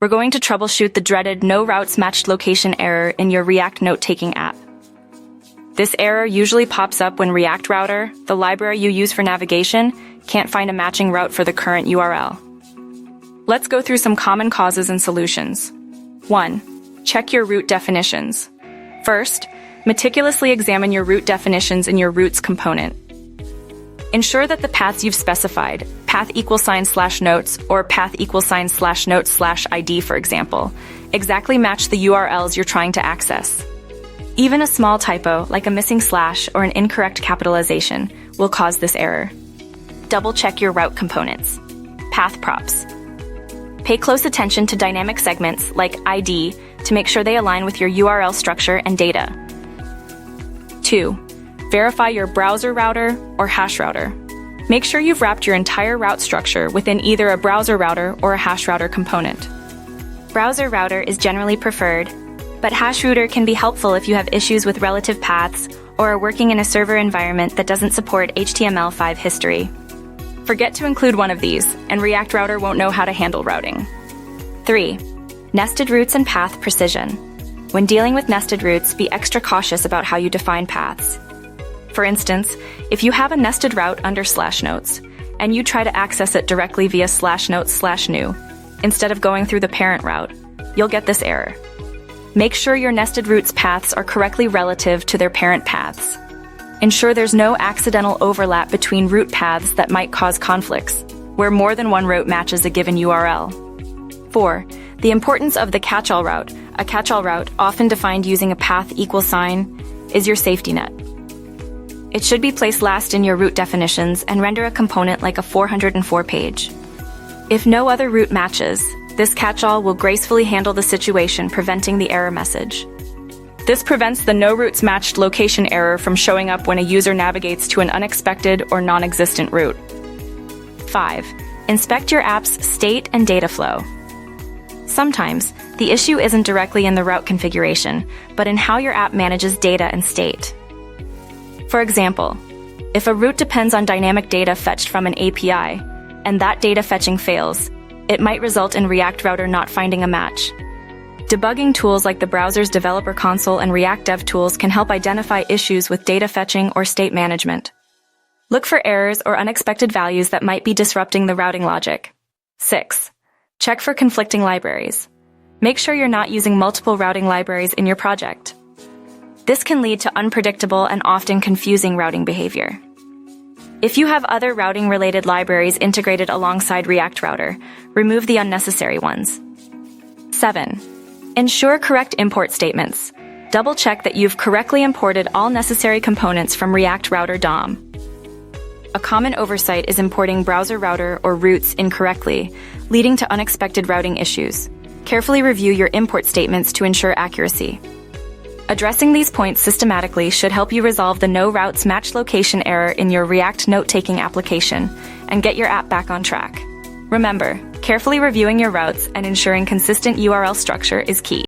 we're going to troubleshoot the dreaded no routes matched location error in your React note-taking app. This error usually pops up when React Router, the library you use for navigation, can't find a matching route for the current URL. Let's go through some common causes and solutions. 1. Check your route definitions. First, meticulously examine your route definitions in your routes component. Ensure that the paths you've specified, path =/notes or path =/notes/ID, for example, exactly match the URLs you're trying to access. Even a small typo, like a missing slash or an incorrect capitalization, will cause this error. Double-check your route components. Path props. Pay close attention to dynamic segments, like ID, to make sure they align with your URL structure and data. 2. Verify your browser router or hash router. Make sure you've wrapped your entire route structure within either a browser router or a hash router component. Browser router is generally preferred, but hash router can be helpful if you have issues with relative paths or are working in a server environment that doesn't support HTML5 history. Forget to include one of these, and React Router won't know how to handle routing. 3. Nested routes and path precision. When dealing with nested routes, be extra cautious about how you define paths. For instance, if you have a nested route under /notes, and you try to access it directly via /notes/new, instead of going through the parent route, you'll get this error. Make sure your nested routes paths are correctly relative to their parent paths. Ensure there's no accidental overlap between route paths that might cause conflicts, where more than one route matches a given URL. 4. The importance of the catch-all route. A catch-all route, often defined using a path =, is your safety net. It should be placed last in your route definitions and render a component like a 404 page. If no other route matches, this catch-all will gracefully handle the situation, preventing the error message. This prevents the no routes matched location error from showing up when a user navigates to an unexpected or non-existent route. 5. Inspect your app's state and data flow. Sometimes, the issue isn't directly in the route configuration, but in how your app manages data and state. For example, if a route depends on dynamic data fetched from an API, and that data fetching fails, it might result in React Router not finding a match. Debugging tools like the browser's developer console and React Dev tools can help identify issues with data fetching or state management. Look for errors or unexpected values that might be disrupting the routing logic. 6. Check for conflicting libraries. Make sure you're not using multiple routing libraries in your project. This can lead to unpredictable and often confusing routing behavior. If you have other routing-related libraries integrated alongside React Router, remove the unnecessary ones. 7. Ensure correct import statements. Double-check that you've correctly imported all necessary components from React Router DOM. A common oversight is importing browser router or routes incorrectly, leading to unexpected routing issues. Carefully review your import statements to ensure accuracy. Addressing these points systematically should help you resolve the no routes matched location error in your React note-taking application and get your app back on track. Remember, carefully reviewing your routes and ensuring consistent URL structure is key.